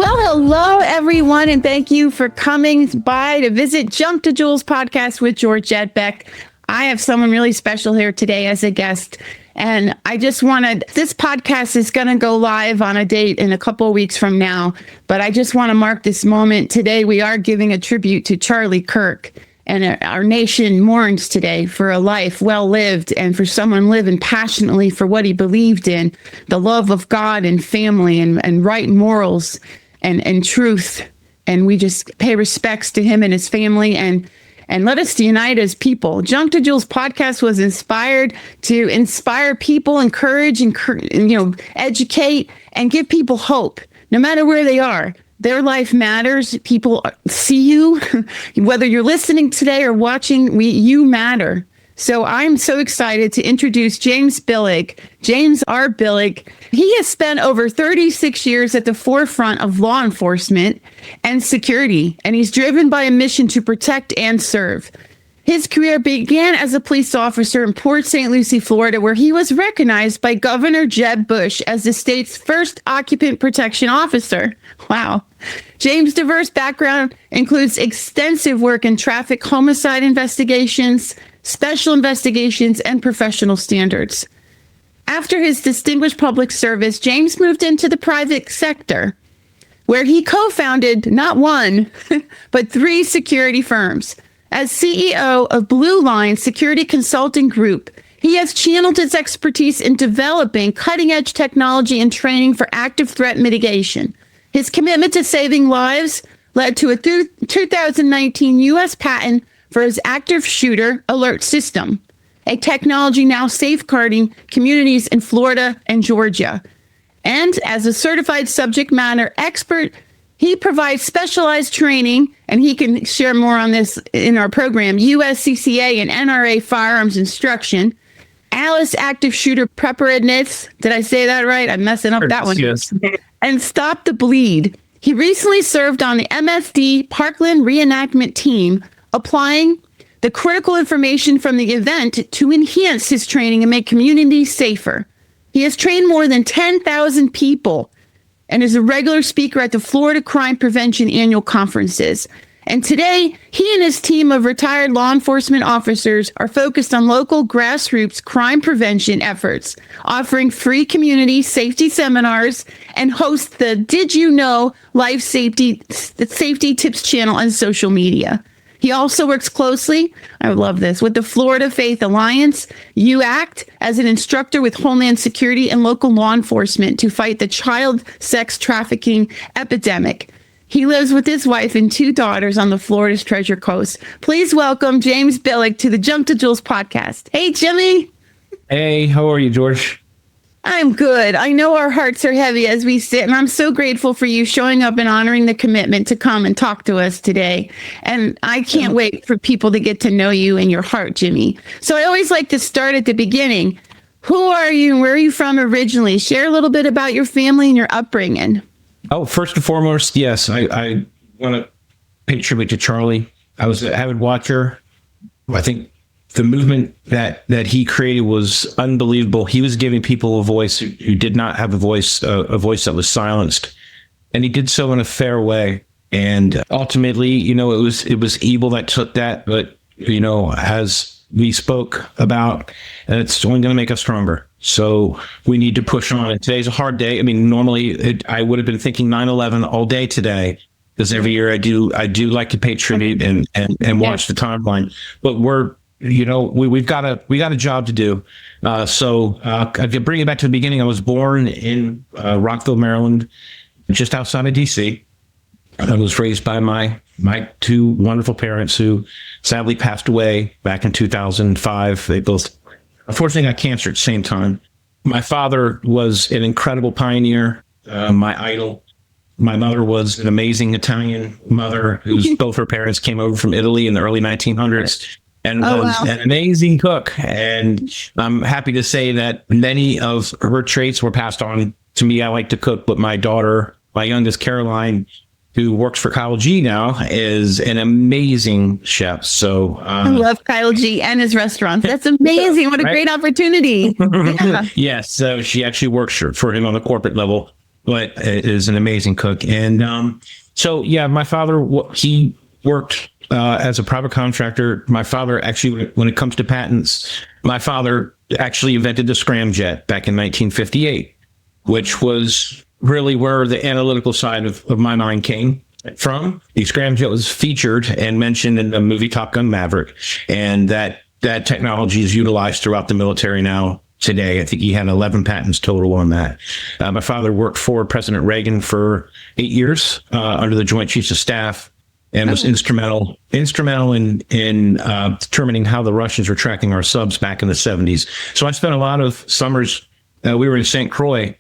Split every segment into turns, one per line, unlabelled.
Well, hello, everyone, and thank you for coming by to visit Junk to Jewels podcast with Georgette, Beck. I have someone really special here today as a guest, and I just wanted, this podcast is going to go live on a date in a couple of weeks from now, but I just want to mark this moment. Today, we are giving a tribute to Charlie Kirk, and our nation mourns today for a life well lived and for someone living passionately for what he believed in, the love of God and family and right morals and truth. And we just pay respects to him and his family and let us unite as people. Junk to Jewels podcast was inspired to inspire people, encourage, and educate and give people hope, no matter where they are. Their life matters. People see you, whether you're listening today or watching, you matter. So I'm so excited to introduce James Billig. James R. Billig. He has spent over 36 years at the forefront of law enforcement and security, and he's driven by a mission to protect and serve. His career began as a police officer in Port St. Lucie, Florida, where he was recognized by Governor Jeb Bush as the state's first Occupant Protection Officer. Wow. James' diverse background includes extensive work in traffic homicide investigations, special investigations, and professional standards. After his distinguished public service, James moved into the private sector, where he co-founded not one, but 3 security firms. As CEO of BLUELINE Security Consulting Group, he has channeled his expertise in developing cutting-edge technology and training for active threat mitigation. His commitment to saving lives led to a 2019 U.S. patent for his active shooter alert system, a technology now safeguarding communities in Florida and Georgia. And as a certified subject matter expert, he provides specialized training, and he can share more on this in our program, USCCA and NRA firearms instruction, Alice active shooter preparedness. Did I say that right? I'm messing up that one.
Yes.
And Stop the Bleed. He recently served on the MSD Parkland Reenactment Team, applying the critical information from the event to enhance his training and make communities safer. He has trained more than 10,000 people and is a regular speaker at the Florida Crime Prevention annual conferences. And today, he and his team of retired law enforcement officers are focused on local grassroots crime prevention efforts, offering free community safety seminars and host the Did You Know Life Safety Tips channel on social media. He also works closely, I love this, with the Florida Faith Alliance, UACT, as an instructor with Homeland Security and local law enforcement to fight the child sex trafficking epidemic. He lives with his wife and 2 daughters on the Florida's Treasure Coast. Please welcome James Billig to the Junk to Jewels podcast. Hey, Jimmy.
Hey, how are you, George?
I'm good. I know our hearts are heavy as we sit, and I'm so grateful for you showing up and honoring the commitment to come and talk to us today. And I can't wait for people to get to know you and your heart, Jimmy. So I always like to start at the beginning. Who are you and where are you from originally? Share a little bit about your family and your upbringing.
Oh, first and foremost, yes, I want to pay tribute to Charlie. I was an avid watcher. I think the movement that he created was unbelievable. He was giving people a voice who did not have a voice that was silenced, and he did so in a fair way. And ultimately, it was evil that took that, but as we spoke about, and it's only going to make us stronger. So we need to push on. And today's a hard day. I mean, normally I would have been thinking 9/11 all day today, because every year I do like to pay tribute and watch the timeline. But we've got a job to do. So if you bring it back to the beginning, I was born in Rockville, Maryland, just outside of DC. I was raised by my 2 wonderful parents who sadly passed away back in 2005. They both, unfortunately, got cancer at the same time. My father was an incredible pioneer, my idol. My mother was an amazing Italian mother whose both her parents came over from Italy in the early 1900s. And was an amazing cook. And I'm happy to say that many of her traits were passed on to me. I like to cook, but my daughter, my youngest Caroline, who works for Kyle G now, is an amazing chef. So
I love Kyle G and his restaurants. That's amazing. What a great opportunity. Yeah.
Yes. So she actually works for him on the corporate level. but is an amazing cook. And so, yeah, my father, he worked as a private contractor. My father actually, when it comes to patents, my father actually invented the scramjet back in 1958, which was really where the analytical side of my mind came from. The scramjet was featured and mentioned in the movie Top Gun Maverick, and that technology is utilized throughout the military now today. I think he had 11 patents total on that. My father worked for President Reagan for 8 years under the Joint Chiefs of Staff, and was instrumental in determining how the Russians were tracking our subs back in the 70s. So I spent a lot of summers. We were in St. Croix,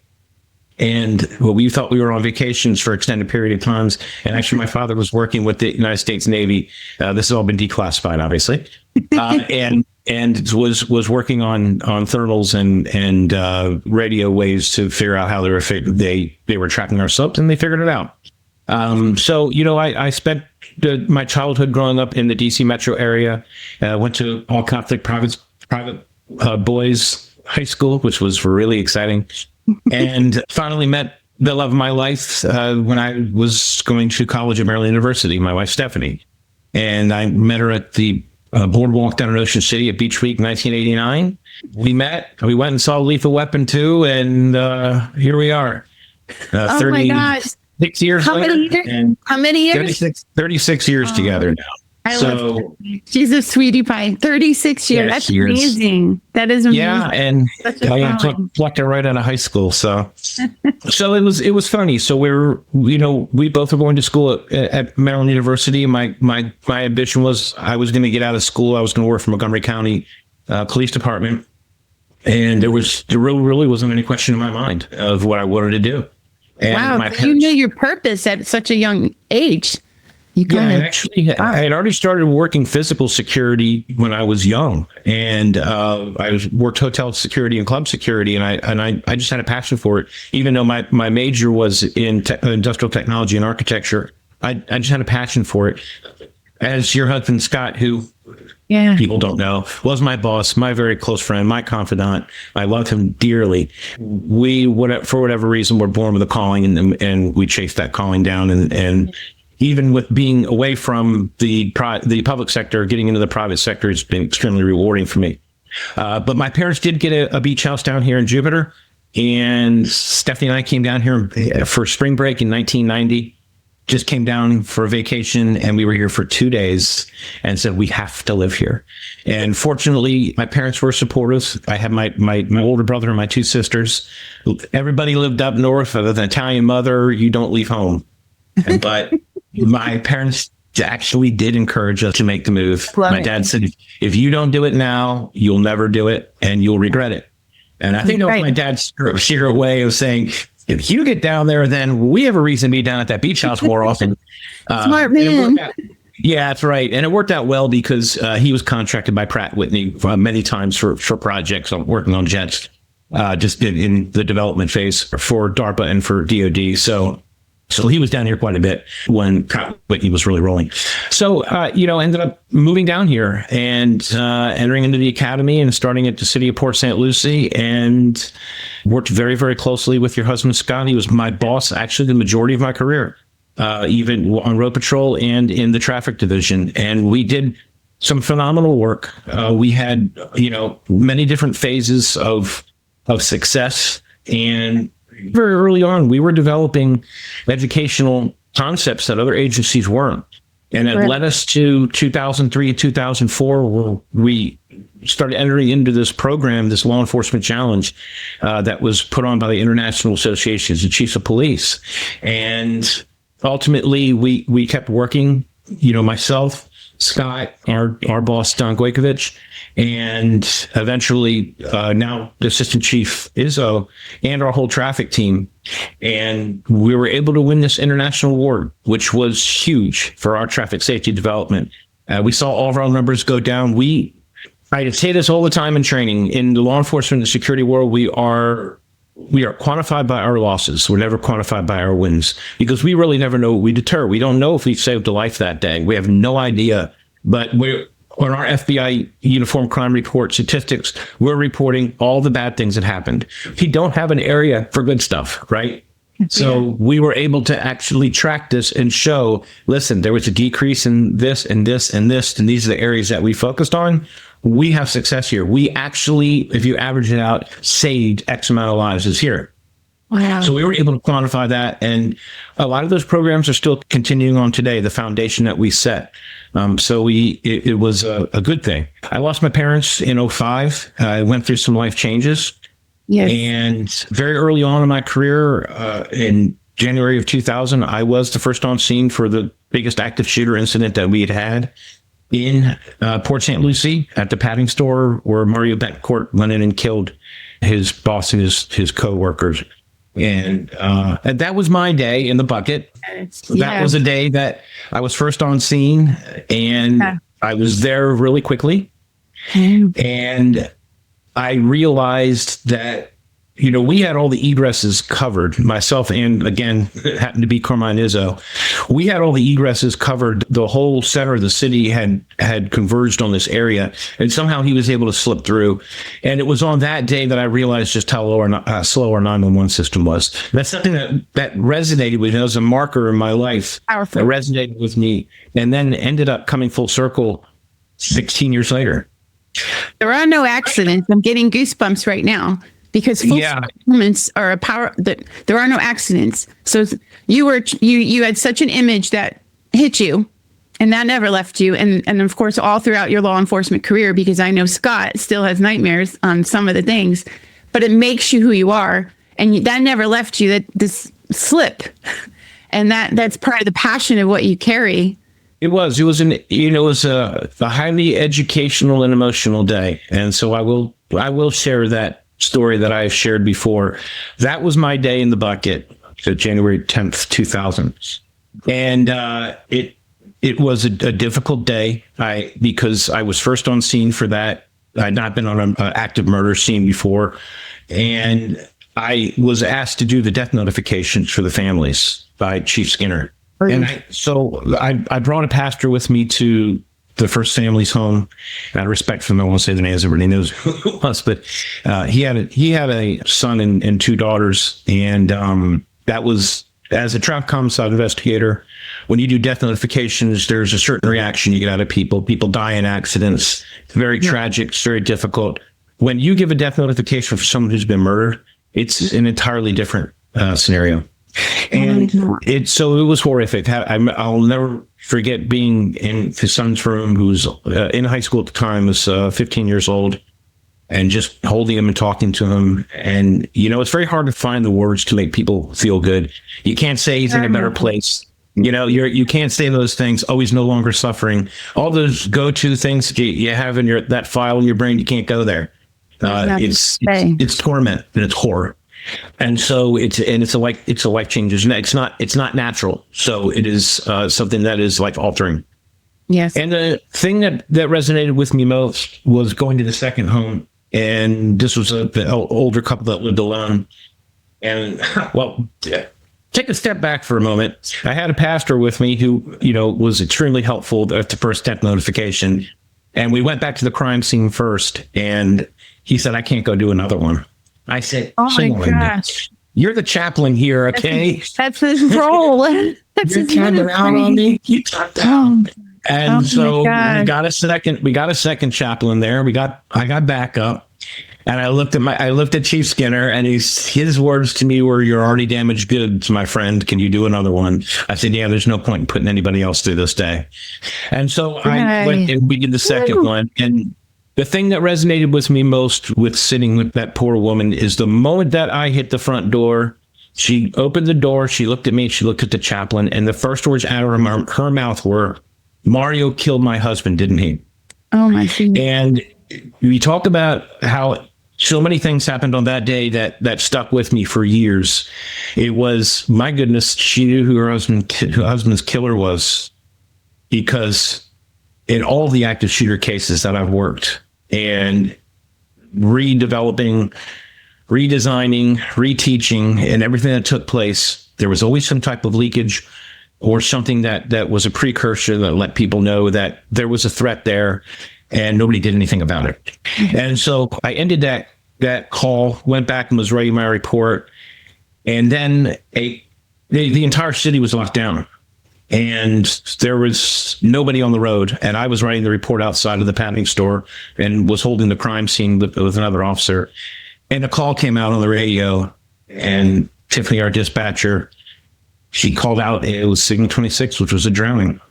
and we thought we were on vacations for extended period of times. And actually, my father was working with the United States Navy. This has all been declassified, obviously, and was working on thermals and radio waves to figure out how they were tracking our subs, and they figured it out. So, I spent my childhood growing up in the DC metro area. Went to all Catholic private boys high school, which was really exciting. And finally met the love of my life when I was going to college at Maryland University, my wife, Stephanie. And I met her at the boardwalk down in Ocean City at Beach Week 1989. We met, we went and saw Lethal Weapon 2, and here we are.
Oh my gosh.
6 years later.
How many years?
36 years together now.
I love her. She's a sweetie pie. 36 years. That's amazing. That is amazing.
Yeah, and I plucked her right out of high school. So it was funny. So we both were going to school at Maryland University. My ambition was I was going to get out of school. I was going to work for Montgomery County Police Department, and there really wasn't any question in my mind of what I wanted to do. And
wow, you knew your purpose at such a young age.
I had already started working physical security when I was young, and I worked hotel security and club security, and I just had a passion for it. Even though my major was in industrial technology and architecture, I just had a passion for it. As your husband Scott, who people don't know, was my boss, my very close friend, my confidant. I loved him dearly. We, for whatever reason, were born with a calling, and we chased that calling down, and even with being away from the public sector, getting into the private sector has been extremely rewarding for me. But my parents did get a beach house down here in Jupiter, and Stephanie and I came down here for spring break in 1990. Just came down for a vacation, and we were here for 2 days and said, we have to live here. And fortunately, my parents were supportive. I had my older brother and my two sisters. Everybody lived up north. With an Italian mother, you don't leave home. But my parents actually did encourage us to make the move. My dad said, if you don't do it now, you'll never do it, and you'll regret it. And I think that was my dad's sheer way of saying, if you get down there, then we have a reason to be down at that beach house more often.
Smart man.
Yeah, that's right. And it worked out well because he was contracted by Pratt & Whitney many times for projects. I'm working on jets, just in the development phase for DARPA and for DOD. So he was down here quite a bit when Pratt & Whitney was really rolling. So, ended up moving down here and entering into the academy and starting at the city of Port St. Lucie, and worked very, very closely with your husband, Scott. He was my boss, actually, the majority of my career, even on road patrol and in the traffic division. And we did some phenomenal work. We had, many different phases of success, and very early on, we were developing educational concepts that other agencies weren't. And it led us to 2003, 2004, where we started entering into this program, this law enforcement challenge that was put on by the International Associations of Chiefs of Police. And ultimately, we kept working, myself, Scott, our boss, Don Goykovich, and eventually now the assistant chief Izzo, and our whole traffic team. And we were able to win this international award, which was huge for our traffic safety development. We saw all of our numbers go down. I say this all the time in training. In the law enforcement and security world, we are quantified by our losses. We're never quantified by our wins, because we really never know what we deter. We don't know if we saved a life that day. We have no idea. But on our FBI uniform crime report statistics, we're reporting all the bad things that happened. We don't have an area for good stuff, right? So we were able to actually track this and show, listen, there was a decrease in this and this and this, and these are the areas that we focused on. We have success here. We actually, if you average it out, saved X amount of lives this year.
Wow.
So we were able to quantify that. And a lot of those programs are still continuing on today, the foundation that we set. So it was a good thing. I lost my parents in 2005. I went through some life changes.
Yes.
And very early on in my career, in January of 2000, I was the first on scene for the biggest active shooter incident that we had in Port St. Lucie at the padding store where Mario Beck went in and killed his boss and his co-workers. And that was my day in the bucket. That was a day that I was first on scene, and I was there really quickly. And I realized that, we had all the egresses covered, myself and, again, it happened to be Carmine Izzo. We had all the egresses covered. The whole center of the city had converged on this area, and somehow he was able to slip through. And it was on that day that I realized just how slow our 911 system was. That's something that resonated with me. It was a marker in my life.
Powerful.
That resonated with me, and then ended up coming full circle 16 years later.
There are no accidents. I'm getting goosebumps right now. Because full performance are a power that there are no accidents. So you had such an image that hit you, and that never left you. And of course, all throughout your law enforcement career, because I know Scott still has nightmares on some of the things, but it makes you who you are, and that never left you. That this slip, and that's part of the passion of what you carry.
It was a highly educational and emotional day, and so I will share that story that I've shared before. That was my day in the bucket, January 10th, 2000. And it was a difficult day because I was first on scene for that. I'd not been on an active murder scene before. And I was asked to do the death notifications for the families by Chief Skinner. And I brought a pastor with me to the first family's home. Out of respect for them, I won't say the names. Everybody knows who it was, but he had a son and two daughters, and that was, as a traffic homicide investigator, when you do death notifications, there's a certain reaction you get out of people. People die in accidents. It's very tragic. It's very difficult. When you give a death notification for someone who's been murdered, it's an entirely different scenario. And it was horrific. I'll never forget being in his son's room, who was in high school at the time, was 15 years old, and just holding him and talking to him. And, it's very hard to find the words to make people feel good. You can't say he's in a better place. You can't say those things. Oh, he's no longer suffering. All those go-to things that you have in that file in your brain, you can't go there. It's torment and it's horror. And so it's a life change. It's not natural. So it is something that is life altering.
Yes.
And the thing that resonated with me most was going to the second home. And this was the older couple that lived alone. And take a step back for a moment. I had a pastor with me who, was extremely helpful at the first death notification. And we went back to the crime scene first. And he said, I can't go do another one. I said,
oh my gosh,
you're the chaplain here, okay?
That's his role. That's
you're counting out on me. You talked down. And so we got a second chaplain there. I got backup, and I looked at Chief Skinner, and his words to me were, "You're already damaged goods, my friend. Can you do another one?" I said, "Yeah, there's no point in putting anybody else through this day." And so I went and we did the second one, and the thing that resonated with me most with sitting with that poor woman is the moment that I hit the front door, she opened the door, she looked at me, she looked at the chaplain, and the first words out of her mouth were, "Mario killed my husband, didn't he?"
Oh, my goodness.
And we talked about how so many things happened on that day that stuck with me for years. It was, my goodness, she knew who her husband's killer was, because in all the active shooter cases that I've worked, and redeveloping, redesigning, reteaching, and everything that took place, there was always some type of leakage or something that was a precursor that let people know that there was a threat there, and nobody did anything about it. And so I ended that call, went back and was writing my report, And then the entire city was locked down. And there was nobody on the road. And I was writing the report outside of the padding store and was holding the crime scene with another officer. And a call came out on the radio, and Tiffany, our dispatcher, she called out, it was Signal 26, which was a drowning.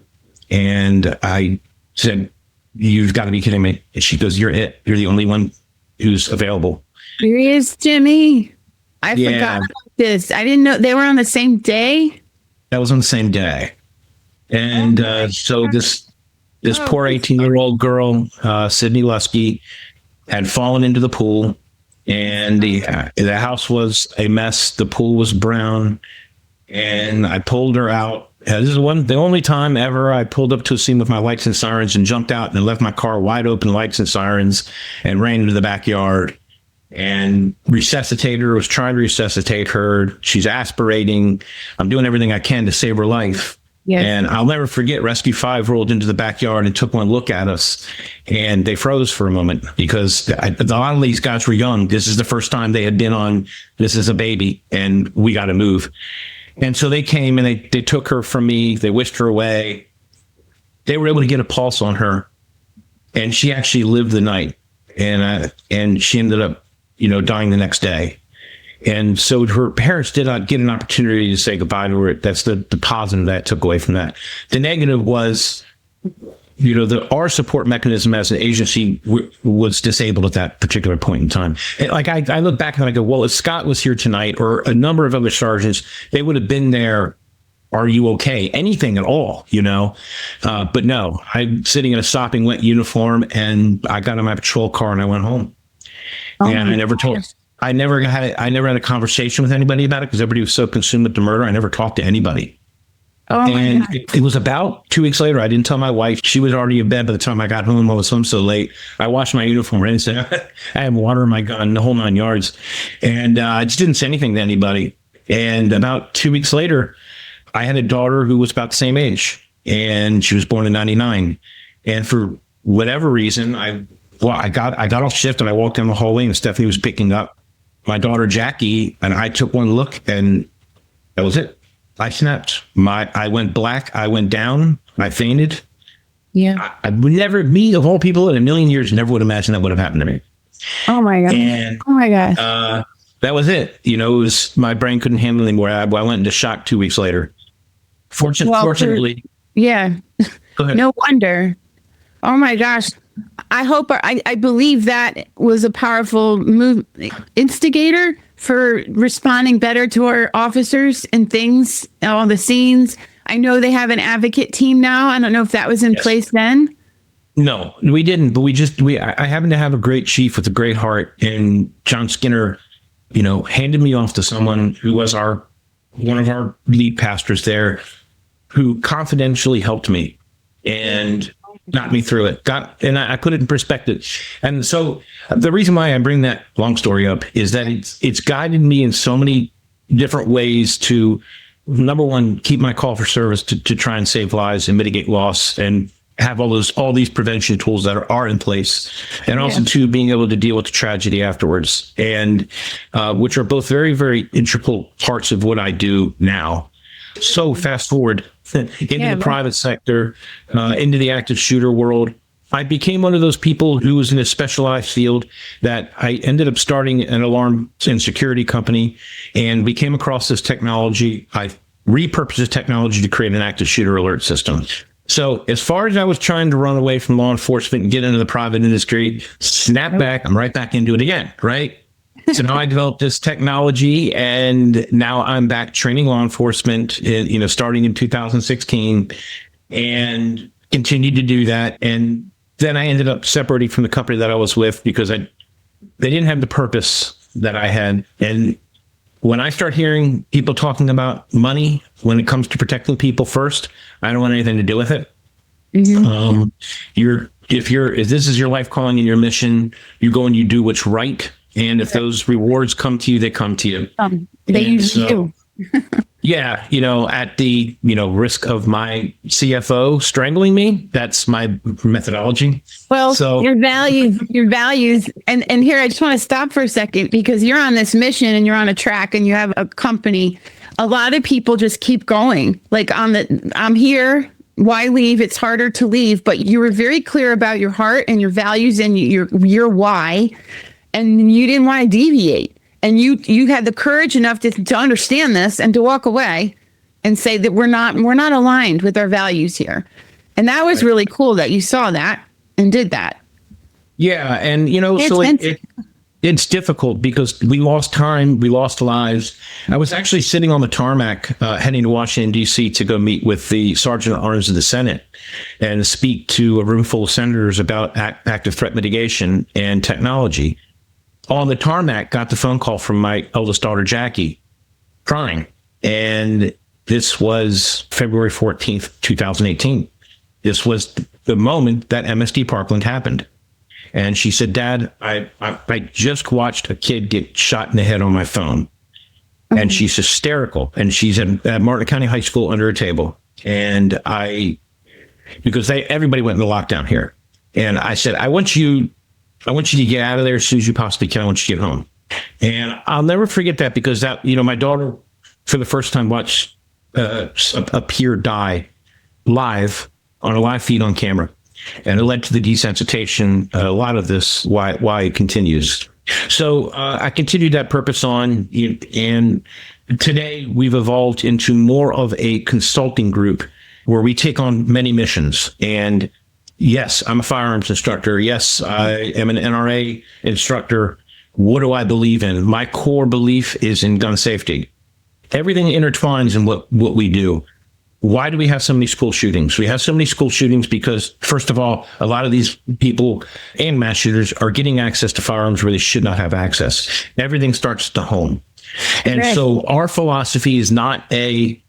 And I said, "You've got to be kidding me." And she goes, "You're it. You're the only one who's available."
Here he is, Jimmy. I forgot about this. I didn't know they were on the same day.
That was on the same day. And so this poor 18-year-old girl, Sydney Lusky, had fallen into the pool, and the house was a mess. The pool was brown, and I pulled her out. This is the only time ever I pulled up to a scene with my lights and sirens and jumped out and left my car wide open, lights and sirens, and ran into the backyard and resuscitated her. Was trying to resuscitate her. She's aspirating. I'm doing everything I can to save her life. Yes. And I'll never forget, Rescue 5 rolled into the backyard and took one look at us, and they froze for a moment because a lot of these guys were young. This is the first time they had been on This Is a Baby, and we got to move. And so they came and they took her from me. They whisked her away. They were able to get a pulse on her, and she actually lived the night. And she ended up, dying the next day. And so her parents did not get an opportunity to say goodbye to her. That's the positive that I took away from that. The negative was, our support mechanism as an agency was disabled at that particular point in time. And I look back and I go, well, if Scott was here tonight or a number of other sergeants, they would have been there. Are you okay? Anything at all, But no, I'm sitting in a sopping wet uniform, and I got in my patrol car and I went home. And I never had a conversation with anybody about it because everybody was so consumed with the murder. I never talked to anybody. And it was about 2 weeks later. I didn't tell my wife. She was already in bed by the time I got home. I was home so late. I washed my uniform and said, I have water in my gun, the whole 9 yards. And I just didn't say anything to anybody. And about 2 weeks later, I had a daughter who was about the same age, and she was born in 99. And for whatever reason, I got off shift and I walked down the hallway, and Stephanie was picking up my daughter Jackie, and I took one look, and that was it. I snapped. I went black. I went down. I fainted.
Yeah.
I would never, me of all people in a million years, never would imagine that would have happened to me.
Oh my God.
And,
oh my gosh.
That was it. It was, my brain couldn't handle it anymore. I went into shock 2 weeks later. Fortunately.
Yeah.
Go ahead.
No wonder. Oh my gosh. I believe that was a powerful instigator for responding better to our officers and things, all the scenes. I know they have an advocate team now. I don't know if that was in place then.
No, we didn't, but I happen to have a great chief with a great heart, and John Skinner, handed me off to someone who was one of our lead pastors there, who confidentially helped me and got me through it. And I put it in perspective. And so the reason why I bring that long story up is that it's guided me in so many different ways to, number one, keep my call for service to try and save lives and mitigate loss and have all these prevention tools that are in place. And also to being able to deal with the tragedy afterwards, and which are both very, very integral parts of what I do now. So fast forward into the private sector, into the active shooter world. I became one of those people who was in a specialized field that I ended up starting an alarm and security company, and we came across this technology. I repurposed this technology to create an active shooter alert system. So as far as I was trying to run away from law enforcement and get into the private industry, snap back, I'm right back into it again, right? So now I developed this technology, and now I'm back training law enforcement, starting in 2016, and continued to do that. And then I ended up separating from the company that I was with because they didn't have the purpose that I had. And when I start hearing people talking about money when it comes to protecting people first, I don't want anything to do with it. Mm-hmm. If this is your life calling and your mission, you go and you do what's right. And if those rewards come to you, they come to you.
They use you.
Yeah, at the, risk of my CFO strangling me, that's my methodology.
Well,
So
your values, and here I just want to stop for a second because you're on this mission and you're on a track and you have a company. A lot of people just keep going. Like I'm here. Why leave? It's harder to leave. But you were very clear about your heart and your values and your why, and you didn't want to deviate. And you had the courage enough to understand this and to walk away and say that we're not aligned with our values here. And that was really cool that you saw that and did that.
Yeah, and so it's difficult because we lost time, we lost lives. I was actually sitting on the tarmac heading to Washington, D.C. to go meet with the Sergeant at Arms of the Senate and speak to a room full of senators about active threat mitigation and technology. On the tarmac, got the phone call from my eldest daughter, Jackie, crying. And this was February 14th, 2018. This was the moment that MSD Parkland happened. And she said, Dad, I just watched a kid get shot in the head on my phone. And she's hysterical. And she's at Martin County High School under a table. And because everybody went into lockdown here. And I said, I want you to get out of there as soon as you possibly can. I want you to get home. And I'll never forget that because my daughter, for the first time, watched a peer die live on a live feed on camera. And it led to the desensitization, a lot of this, why it continues. So I continued that purpose on. And today we've evolved into more of a consulting group where we take on many missions. And yes, I'm a firearms instructor. Yes, I am an NRA instructor. What do I believe in? My core belief is in gun safety. Everything intertwines in what we do. Why do we have so many school shootings? We have so many school shootings because, first of all, a lot of these people and mass shooters are getting access to firearms where they should not have access. Everything starts at the home. And so our philosophy is not a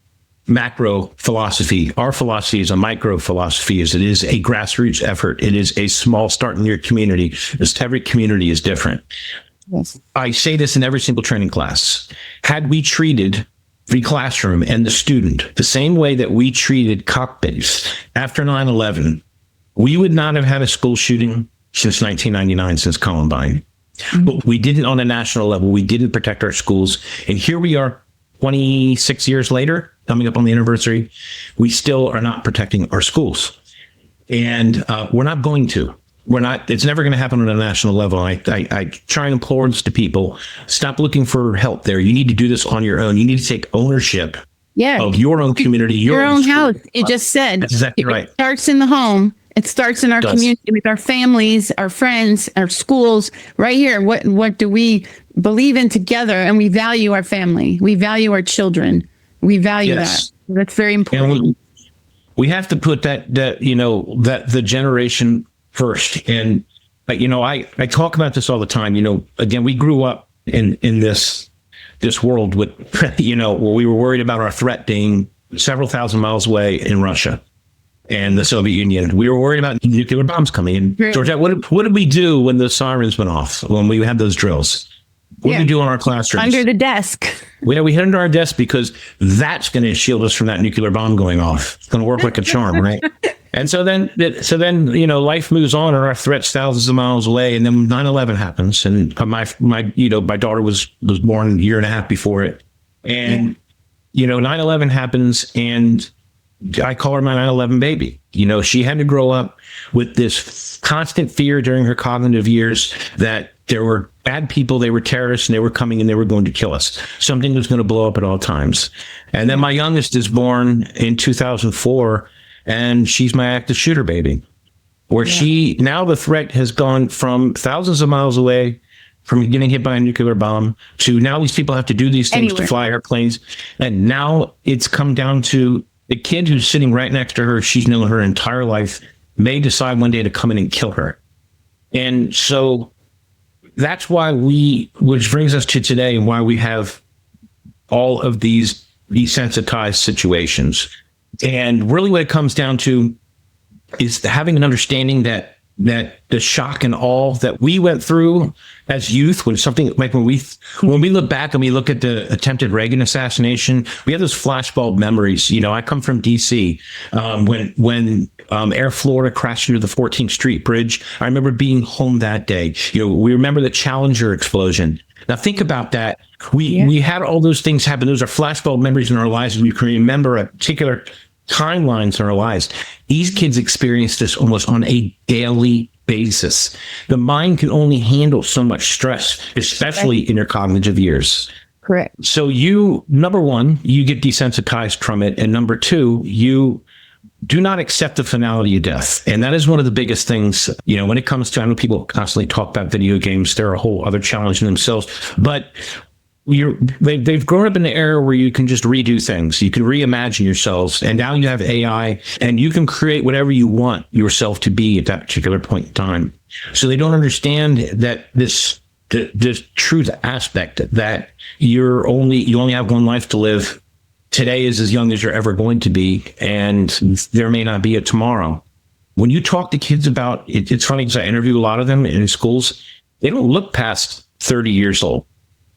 macro philosophy. Our philosophy is a micro philosophy. It is a grassroots effort. It is a small start in your community. Every community is different. Yes. I say this in every single training class. Had we treated the classroom and the student the same way that we treated cockpits after 9/11, we would not have had a school shooting since 1999, since Columbine. Mm-hmm. But we did it on a national level. We didn't protect our schools. And here we are 26 years later, coming up on the anniversary, we still are not protecting our schools. And we're not going to. It's never going to happen on a national level. I try and implore this to people. Stop looking for help there. You need to do this on your own. You need to take ownership of your own community, your own house.
It just said.
That's exactly right.
It starts in the home. It starts in our community with our families, our friends, our schools. Right here, what do we believe in together? And we value our family. We value our children. We value that. That's very important.
And we have to put that the generation first. And I talk about this all the time. Again, we grew up in this world with where we were worried about our threat being several thousand miles away in Russia and the Soviet Union. We were worried about nuclear bombs coming in. Georgette, what did we do when the sirens went off, when we had those drills? What did we do on our classrooms?
Under the desk.
We hid under our desk because that's going to shield us from that nuclear bomb going off. It's going to work like a charm, right? And so then, life moves on, and our threat's thousands of miles away. And then 9/11 happens, and my daughter was born a year and a half before it, and 9/11 happens, and I call her my 9/11 baby. She had to grow up with this constant fear during her cognitive years that there were bad people, they were terrorists, and they were coming and they were going to kill us. Something was going to blow up at all times. And then my youngest is born in 2004, and she's my active shooter baby, where now the threat has gone from thousands of miles away from getting hit by a nuclear bomb to now these people have to do these things to fly airplanes. And now it's come down to the kid who's sitting right next to her, she's known her entire life, may decide one day to come in and kill her. And so that's why which brings us to today, and why we have all of these desensitized situations. And really what it comes down to is having an understanding that that the shock and awe that we went through as youth, when something like when we look back and we look at the attempted Reagan assassination, we have those flashbulb memories. You know, I come from DC, when Air Florida crashed into the 14th Street Bridge. I remember being home that day. You know, we remember the Challenger explosion. Now think about that. We had all those things happen. Those are flashbulb memories in our lives, and we can remember a particular timelines in our lives. These kids experience this almost on a daily basis. The mind can only handle so much stress, especially in your cognitive years.
Correct.
So number one, you get desensitized from it. And number two, you do not accept the finality of death. And that is one of the biggest things, you know, when it comes to, I know people constantly talk about video games. They're a whole other challenge in themselves, but they've grown up in the era where you can just redo things. You can reimagine yourselves. And now you have AI, and you can create whatever you want yourself to be at that particular point in time. So they don't understand that this truth aspect that you only have one life to live. Today is as young as you're ever going to be, and there may not be a tomorrow. When you talk to kids about it, it's funny because I interview a lot of them in schools. They don't look past 30 years old.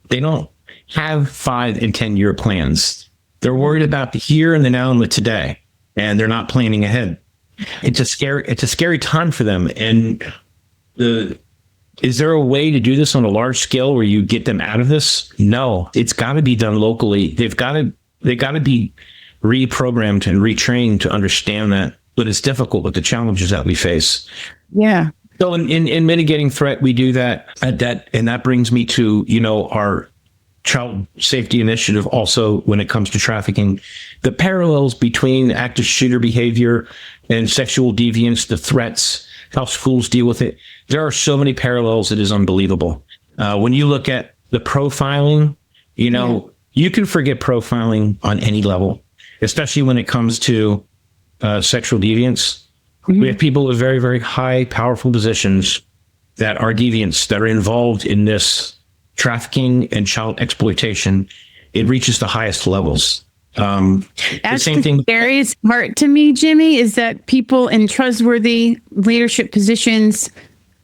They don't have 5 and 10 year plans. They're worried about the here and the now and the today, and they're not planning ahead. It's a scary time for them. And is there a way to do this on a large scale where you get them out of this? No, it's got to be done locally. They got to be reprogrammed and retrained to understand that. But it's difficult with the challenges that we face.
Yeah.
So in mitigating threat, we do that, and that brings me to, you know, our child safety initiative. Also, when it comes to trafficking, the parallels between active shooter behavior and sexual deviance, the threats, how schools deal with it. There are so many parallels. It is unbelievable. When you look at the profiling, you know, you can forget profiling on any level, especially when it comes to sexual deviance. Mm-hmm. We have people with very, very high, powerful positions that are deviants, that are involved in this trafficking and child exploitation. It reaches the highest levels.
That's the scariest part to me, Jimmy, is that people in trustworthy leadership positions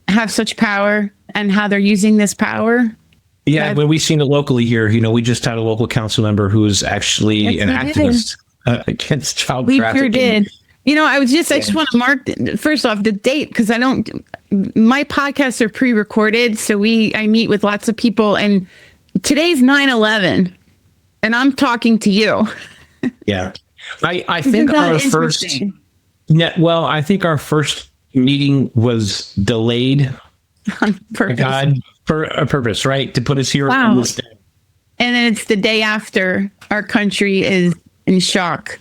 have such power, and how they're using this power.
Yeah, when we've seen it locally here, you know, we just had a local council member who is actually an activist against child trafficking.
We sure did. You know, I just want to mark, first off, the date, because my podcasts are pre-recorded. So I meet with lots of people, and today's 9/11, and I'm talking to you.
Yeah. I think our first, I think our first meeting was delayed
on purpose.
God, for a purpose, right? To put us here on this day.
And then it's the day after our country is in shock.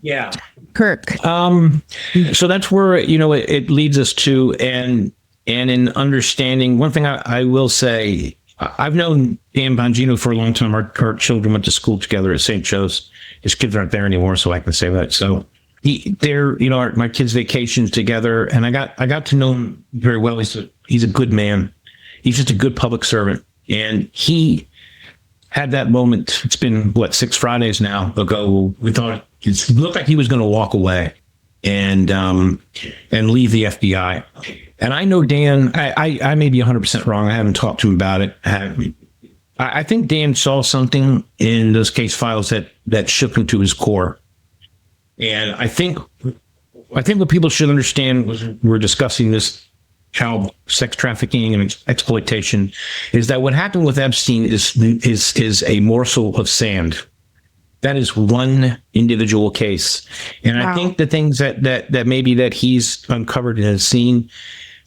Yeah.
Kirk.
So that's where, you know, it leads us to, and in understanding, one thing I will say, I've known Dan Bongino for a long time. Our children went to school together at St. Joe's. His kids aren't there anymore, so I can say that. So they're, you know, my kids' vacations together, and I got to know him very well. He's a good man. He's just a good public servant, and he had that moment. It's been 6 Fridays now ago. We thought it looked like he was going to walk away and leave the FBI. And I know Dan. I may be 100% wrong. I haven't talked to him about it. I think Dan saw something in those case files that shook him to his core. And I think what people should understand was, we're discussing this child sex trafficking and exploitation, is that what happened with Epstein is a morsel of sand. That is one individual case. And wow. I think the things that maybe that he's uncovered and has seen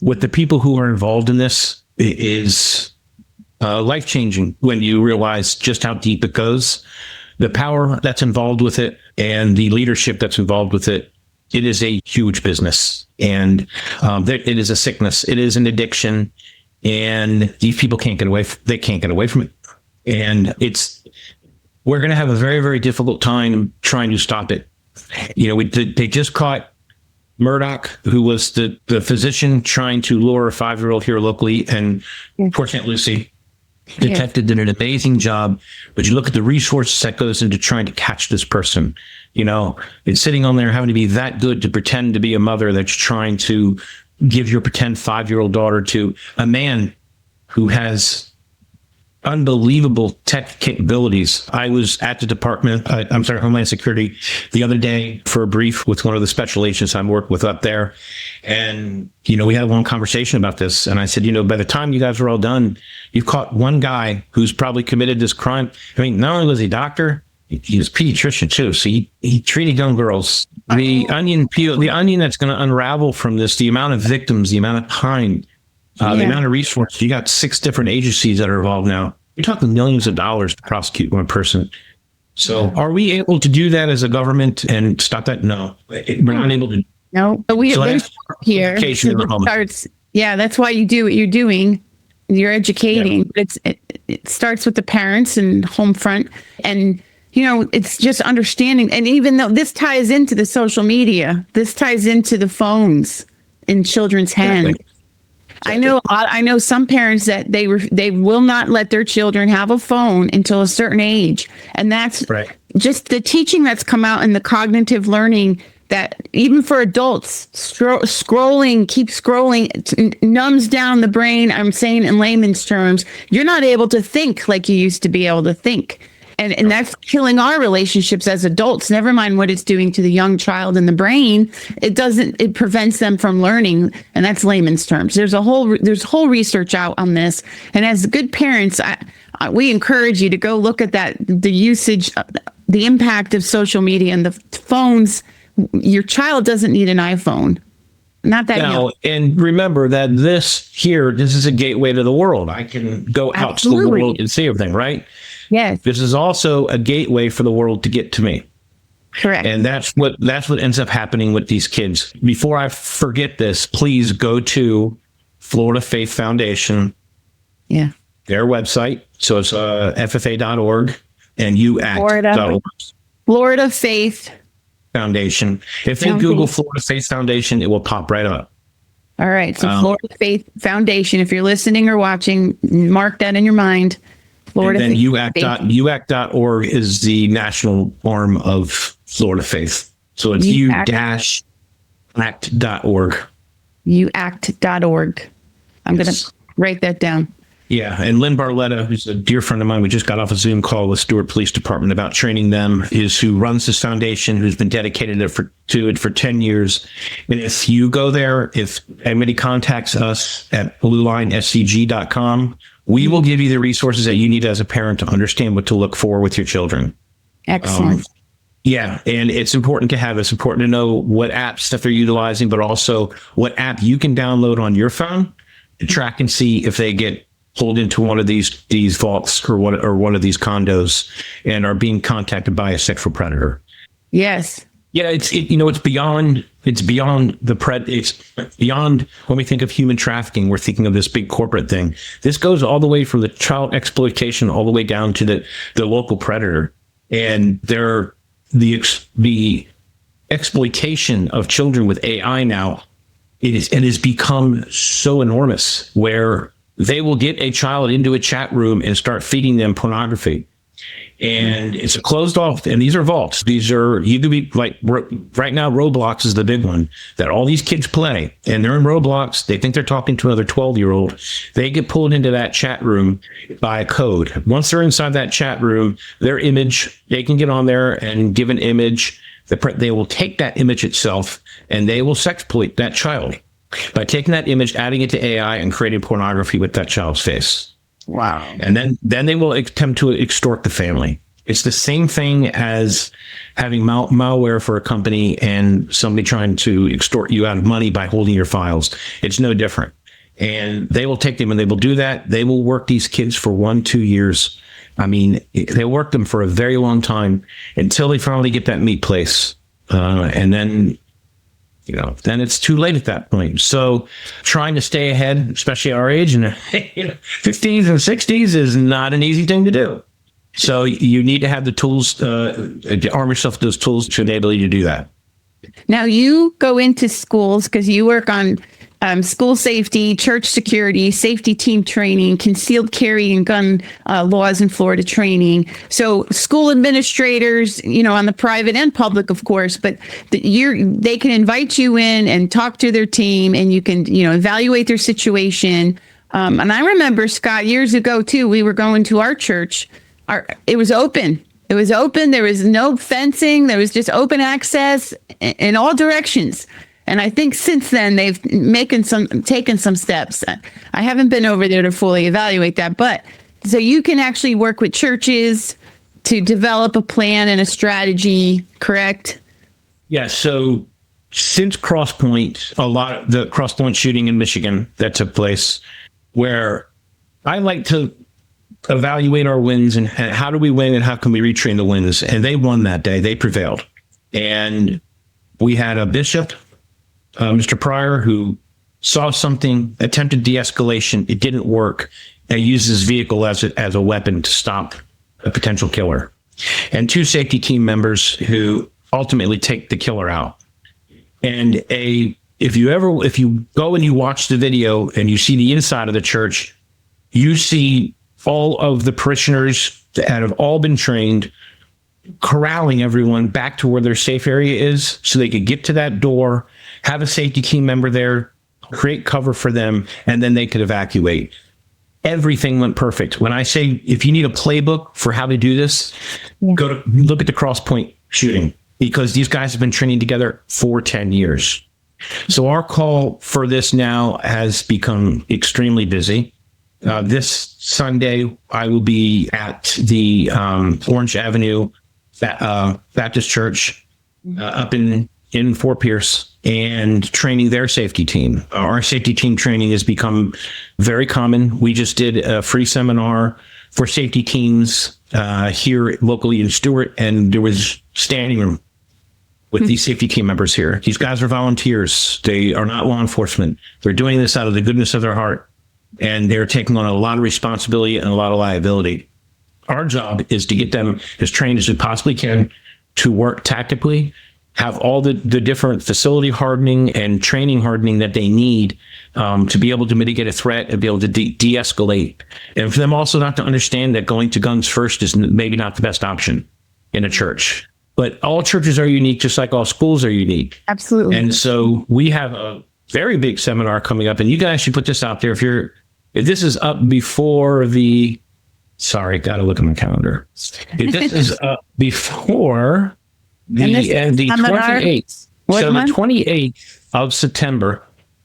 with the people who are involved in this is life-changing when you realize just how deep it goes, the power that's involved with it, and the leadership that's involved with it. It is a huge business, and it is a sickness. It is an addiction, and these people can't get away. They can't get away from it, and we're going to have a very, very difficult time trying to stop it. You know, they just caught Murdoch, who was the physician trying to lure a 5-year-old here locally, and poor Aunt Lucy. Detective did an amazing job, but you look at the resources that goes into trying to catch this person. You know, it's sitting on there having to be that good to pretend to be a mother that's trying to give your pretend 5-year-old daughter to a man who has unbelievable tech capabilities. I was at the Homeland Security the other day for a brief with one of the special agents I work with up there. And, we had a long conversation about this. And I said, by the time you guys are all done, you've caught one guy who's probably committed this crime. I mean, not only was he a doctor, he was a pediatrician too. So he treated young girls. The onion that's going to unravel from this, the amount of victims, the amount of time, the amount of resources. You got 6 different agencies that are involved now. You're talking millions of dollars to prosecute one person. So are we able to do that as a government and stop that? No, we're not able to.
No, but there's here. That's why you do what you're doing. You're educating. Yeah. It starts with the parents and home front. And, it's just understanding. And even though this ties into the social media, this ties into the phones in children's hands. Exactly. I know some parents that they will not let their children have a phone until a certain age. And that's right. Just the teaching that's come out in the cognitive learning that even for adults, keep scrolling, it numbs down the brain. I'm saying in layman's terms, you're not able to think like you used to be able to think. And that's killing our relationships as adults, never mind what it's doing to the young child in the brain. It prevents them from learning. And that's layman's terms. There's whole research out on this. And as good parents, we encourage you to go look at that, the usage, the impact of social media and the phones. Your child doesn't need an iPhone. Not that young.
And remember that this is a gateway to the world. I can go out to the world and see everything, right?
Yes.
This is also a gateway for the world to get to me.
Correct.
And that's what ends up happening with these kids. Before I forget this, please go to Florida Faith Foundation.
Yeah.
Their website. So it's ffa.org and uact.org.
Florida Faith
Foundation. If they Google Florida Faith Foundation, it will pop right up.
All right. So Florida Faith Foundation, if you're listening or watching, mark that in your mind. Florida
and then
Faith.
uact.org is the national arm of Florida Faith. So it's u-act.org.
uact.org. I'm going to write that down.
Yeah, and Lynn Barletta, who's a dear friend of mine, we just got off a Zoom call with Stewart Police Department about training them, is who runs this foundation, who's been dedicated to it for 10 years. And if you go there, if anybody contacts us at BLUELINE.scg.com, we will give you the resources that you need as a parent to understand what to look for with your children.
Excellent.
Yeah, and it's important to have. It's important to know what apps that they're utilizing, but also what app you can download on your phone to track and see if they get pulled into one of these vaults or one of these condos and are being contacted by a sexual predator.
Yes.
Yeah, it's beyond when we think of human trafficking, we're thinking of this big corporate thing. This goes all the way from the child exploitation all the way down to the local predator. And the exploitation of children with AI now, it has become so enormous where they will get a child into a chat room and start feeding them pornography. And it's a closed off, and these are vaults. You could be like, right now, Roblox is the big one that all these kids play. And they're in Roblox. They think they're talking to another 12-year-old. They get pulled into that chat room by a code. Once they're inside that chat room, their image, they can get on there and give an image. They will take that image itself, and they will sexploit that child by taking that image, adding it to AI, and creating pornography with that child's face.
Wow.
And then they will attempt to extort the family. It's the same thing as having malware for a company and somebody trying to extort you out of money by holding your files. It's no different. And they will take them and they will do that. They will work these kids for 1-2 years. I mean, they work them for a very long time until they finally get that meat place. And then it's too late at that point. So trying to stay ahead, especially our age in the 50s and 60s, is not an easy thing to do. So you need to have the tools, to arm yourself with those tools to enable you to do that.
Now you go into schools because you work on school safety, church security, safety team training, concealed carry and gun laws in Florida training. So school administrators, on the private and public, of course, but they can invite you in and talk to their team, and you can, evaluate their situation. And I remember, Scott, years ago too, we were going to our church. It was open. It was open. There was no fencing. There was just open access in all directions. And I think since then they've taken some steps. I haven't been over there to fully evaluate that, but so you can actually work with churches to develop a plan and a strategy, correct?
Yeah. So since Crosspoint, a lot of the Crosspoint shooting in Michigan that took place, where I like to evaluate our wins and how do we win and how can we retrain the wins. And they won that day. They prevailed. And we had a bishop, Mr. Pryor, who saw something, attempted de-escalation. It didn't work, and used his vehicle as a weapon to stop a potential killer. And 2 safety team members who ultimately take the killer out. And if you go and you watch the video and you see the inside of the church, you see all of the parishioners that have all been trained, corralling everyone back to where their safe area is so they could get to that door, have a safety team member there, create cover for them, and then they could evacuate. Everything went perfect. When I say, if you need a playbook for how to do this, go look at the Crosspoint shooting, because these guys have been training together for 10 years. So our call for this now has become extremely busy. This Sunday, I will be at the Orange Avenue Baptist Church up in Fort Pierce and training their safety team. Our safety team training has become very common. We just did a free seminar for safety teams here locally in Stewart, and there was standing room with these safety team members here. These guys are volunteers. They are not law enforcement. They're doing this out of the goodness of their heart. And they're taking on a lot of responsibility and a lot of liability. Our job is to get them as trained as we possibly can to work tactically, have all the different facility hardening and training hardening that they need to be able to mitigate a threat and be able to de-escalate. And for them also not to understand that going to guns first is maybe not the best option in a church. But all churches are unique, just like all schools are unique.
Absolutely.
And so we have a very big seminar coming up, and you guys should put this out there. If this is up before gotta look at my calendar. If this is up before the 28th, so the 28th of September.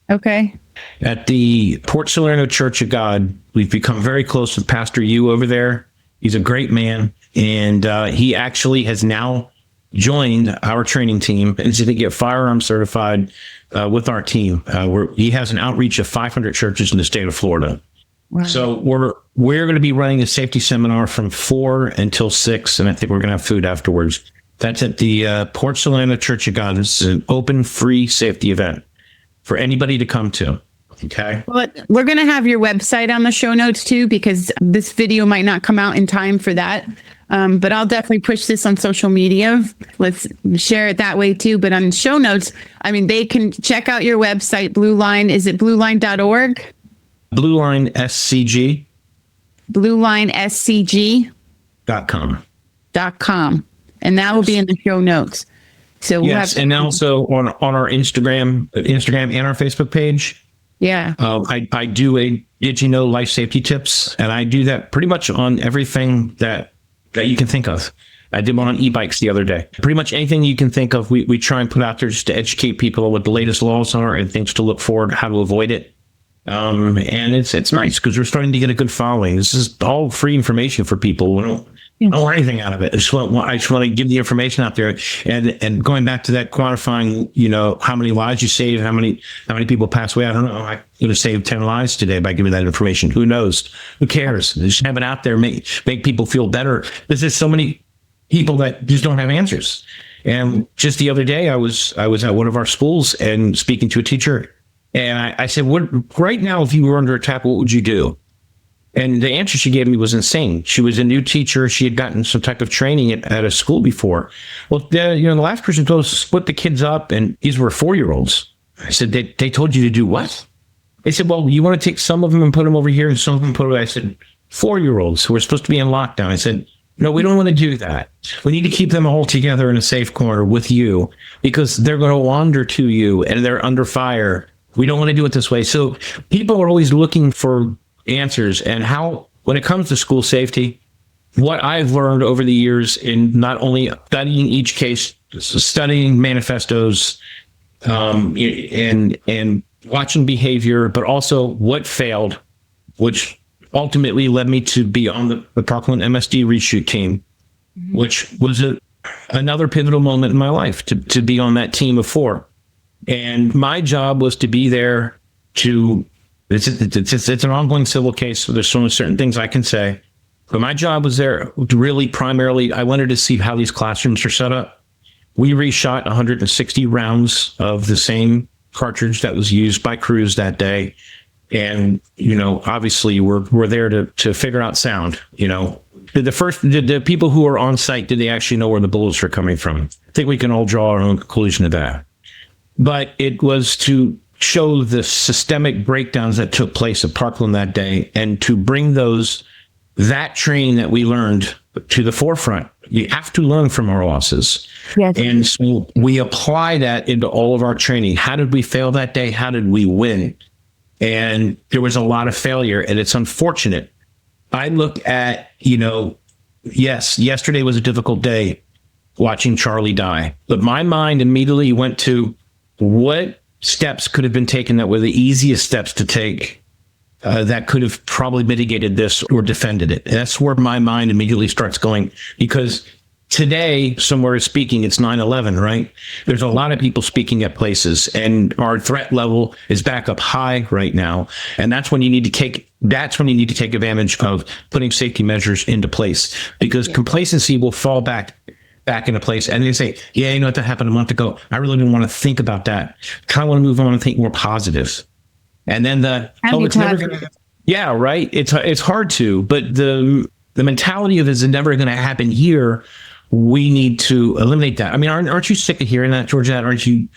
Okay.
At the Port Salerno Church of God, we've become very close with Pastor Yu over there. He's a great man, and he actually has now joined our training team and is going to get firearm certified with our team. He has an outreach of 500 churches in the state of Florida. Wow. So we're going to be running a safety seminar from 4 until 6, and I think we're going to have food afterwards. That's at the Port Salerno Church of God. This is an open, free safety event for anybody to come to. Okay.
Well, we're going to have your website on the show notes too, because this video might not come out in time for that. But I'll definitely push this on social media. Let's share it that way too. But on show notes, they can check out your website, BLUELINE. Is it blueline.org?
BLUELINE SCG.
BLUELINE SCG.
.com.
And that will be in the show notes. So we'll
and also on our Instagram and our Facebook page.
Yeah.
I do did you know life safety tips, and I do that pretty much on everything that you can think of. I did one on e-bikes the other day. Pretty much anything you can think of, we try and put out there just to educate people on what the latest laws are and things to look for, how to avoid it. And it's nice because we're starting to get a good following. This is all free information for people. We don't want anything out of it. I just want to give the information out there. And going back to that quantifying, how many lives you save, how many people pass away. I don't know. I could have saved 10 lives today by giving that information. Who knows? Who cares? Just have it out there, make people feel better. There's just so many people that just don't have answers. And just the other day, I was at one of our schools and speaking to a teacher. And I said, right now, if you were under attack, what would you do? And the answer she gave me was insane. She was a new teacher. She had gotten some type of training at a school before. Well, the last person told us to split the kids up, and these were 4-year-olds. I said, they told you to do what? They said, well, you want to take some of them and put them over here and some of them put over. I said, 4-year-olds who are supposed to be in lockdown. I said, no, we don't want to do that. We need to keep them all together in a safe corner with you because they're going to wander to you and they're under fire. We don't want to do it this way. So people are always looking for answers. And how, when it comes to school safety, what I've learned over the years in not only studying each case, studying manifestos, and watching behavior, but also what failed, which ultimately led me to be on the Parkland MSD reshoot team, which was another pivotal moment in my life to be on that team of 4. And my job was to be there to, it's an ongoing civil case, so there's only certain things I can say. But my job was there to really primarily, I wanted to see how these classrooms are set up. We reshot 160 rounds of the same cartridge that was used by crews that day. And, obviously we're there to figure out sound. Did the people who were on site, did they actually know where the bullets were coming from? I think we can all draw our own conclusion to that. But it was to show the systemic breakdowns that took place at Parkland that day and to bring that training that we learned to the forefront. You have to learn from our losses.
Yes.
And so we apply that into all of our training. How did we fail that day? How did we win? And there was a lot of failure, and it's unfortunate. I look at, yes, yesterday was a difficult day watching Charlie die, but my mind immediately went to what steps could have been taken that were the easiest steps to take that could have probably mitigated this or defended it. And that's where my mind immediately starts going, because today, somewhere speaking, it's 9/11, right? There's a lot of people speaking at places, and our threat level is back up high right now. And that's when you need to take advantage of putting safety measures into place, because complacency will fall back into place. And they say, yeah, you know what, that happened a month ago. I really didn't want to think about that. Kind of want to move on and think more positive. And then it's never going to, yeah, right. It's hard to, but the mentality of it's never going to happen here. We need to eliminate that. I mean, aren't you sick of hearing that, Georgette? Aren't you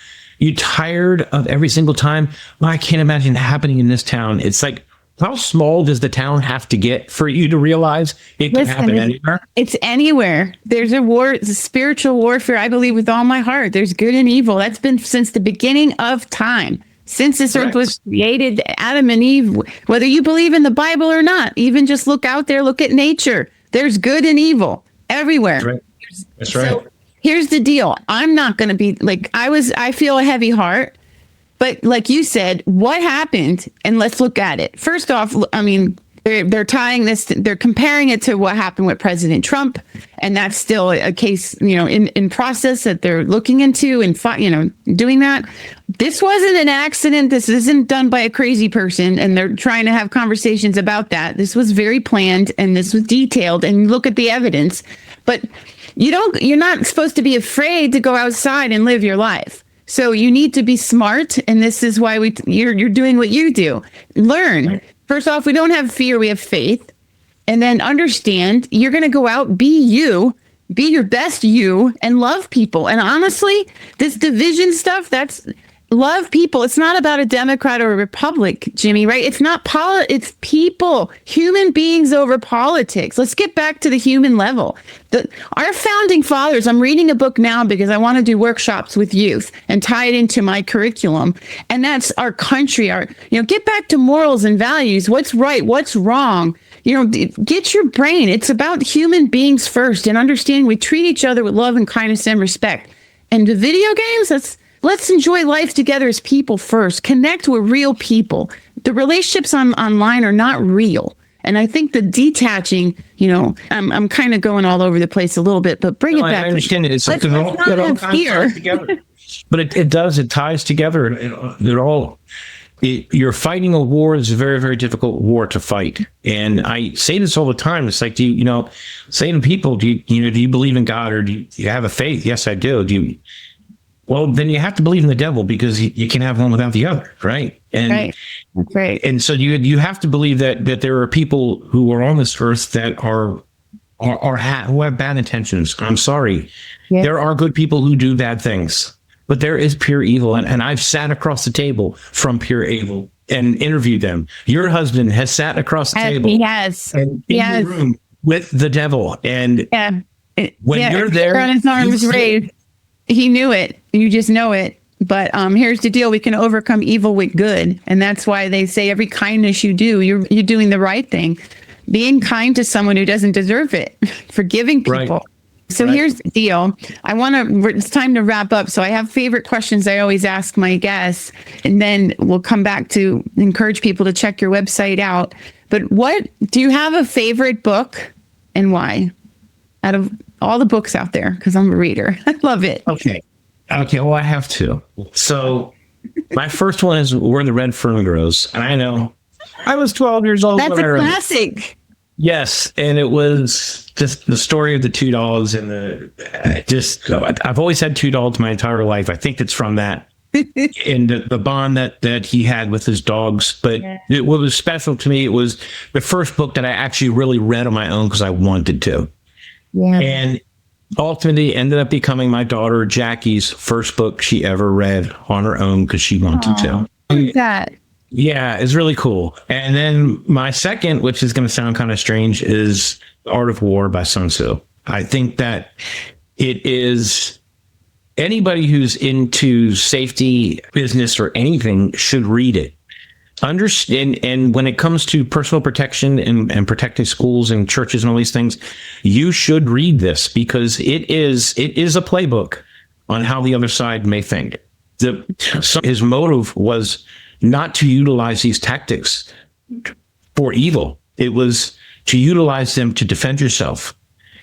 tired of every single time? Well, I can't imagine it happening in this town. It's like, how small does the town have to get for you to realize it can happen anywhere?
It's anywhere. There's a war, it's a spiritual warfare, I believe with all my heart. There's good and evil. That's been since the beginning of time. Since this earth was created, Adam and Eve, whether you believe in the Bible or not, even just look out there, look at nature. There's good and evil everywhere.
That's right.
So here's the deal. I'm not going to be like, I feel a heavy heart, but like you said, what happened? And let's look at it. First off, I mean, they're tying this, they're comparing it to what happened with President Trump. And that's still a case, in process that they're looking into and, doing that. This wasn't an accident. This isn't done by a crazy person. And they're trying to have conversations about that. This was very planned and this was detailed, and look at the evidence. But you're not supposed to be afraid to go outside and live your life. So you need to be smart. And this is why you're doing what you do. Learn. First off, we don't have fear, we have faith. And then understand you're going to go out, be you, be your best you, and love people. And honestly, this division stuff, love people. It's not about a Democrat or a Republic, Jimmy, right? It's not it's people, human beings over politics. Let's get back to the human level. Our founding fathers, I'm reading a book now because I want to do workshops with youth and tie it into my curriculum. And that's our country, get back to morals and values. What's right? What's wrong? Get your brain. It's about human beings first, and understanding we treat each other with love and kindness and respect. And the video games, let's enjoy life together as people first. Connect with real people. The relationships online are not real. And I think the detaching, I'm kind of going all over the place a little bit, but bring it back.
I understand it. It's something that all ties together. But it does. It ties together. You're fighting a war. It's a very, very difficult war to fight. And I say this all the time. It's like, say to people, do you believe in God, or do you have a faith? Yes, I do. Well, then you have to believe in the devil, because you can't have one without the other, right? And
right.
And so you have to believe that there are people who are on this earth that who have bad intentions. I'm sorry. Yeah. There are good people who do bad things. but there is pure evil. And I've sat across the table from pure evil and interviewed them. Your husband has sat across the table.
He has.
And in the room with the devil. And when you're there,
on his arms raised, he knew it. You just know it. But here's the deal. We can overcome evil with good. And that's why they say every kindness you do, you're doing the right thing. Being kind to someone who doesn't deserve it. Forgiving people.
Right.
So here's the deal. It's time to wrap up. So I have favorite questions I always ask my guests, and then we'll come back to encourage people to check your website out. But do you have a favorite book and why? Out of all the books out there, because I'm a reader. I love it.
Okay. Well, I have two. So my first one is Where the Red Fern Grows. And I know I was 12 years old.
That's a classic.
Yes, and it was just the story of the two dogs and I've always had two dogs my entire life. I think it's from that and the bond that he had with his dogs. But what was special to me, it was the first book that I actually really read on my own because I wanted to. Yeah. And ultimately ended up becoming my daughter Jackie's first book she ever read on her own because she wanted to.
Who's that?
Yeah, it's really cool. And then my second, which is going to sound kind of strange, is The Art of War by Sun Tzu. I think that it is anybody who's into safety, business, or anything should read it. Understand, and when it comes to personal protection and protecting schools and churches and all these things, you should read this because it is a playbook on how the other side may think. His motive was not to utilize these tactics for evil. It was to utilize them to defend yourself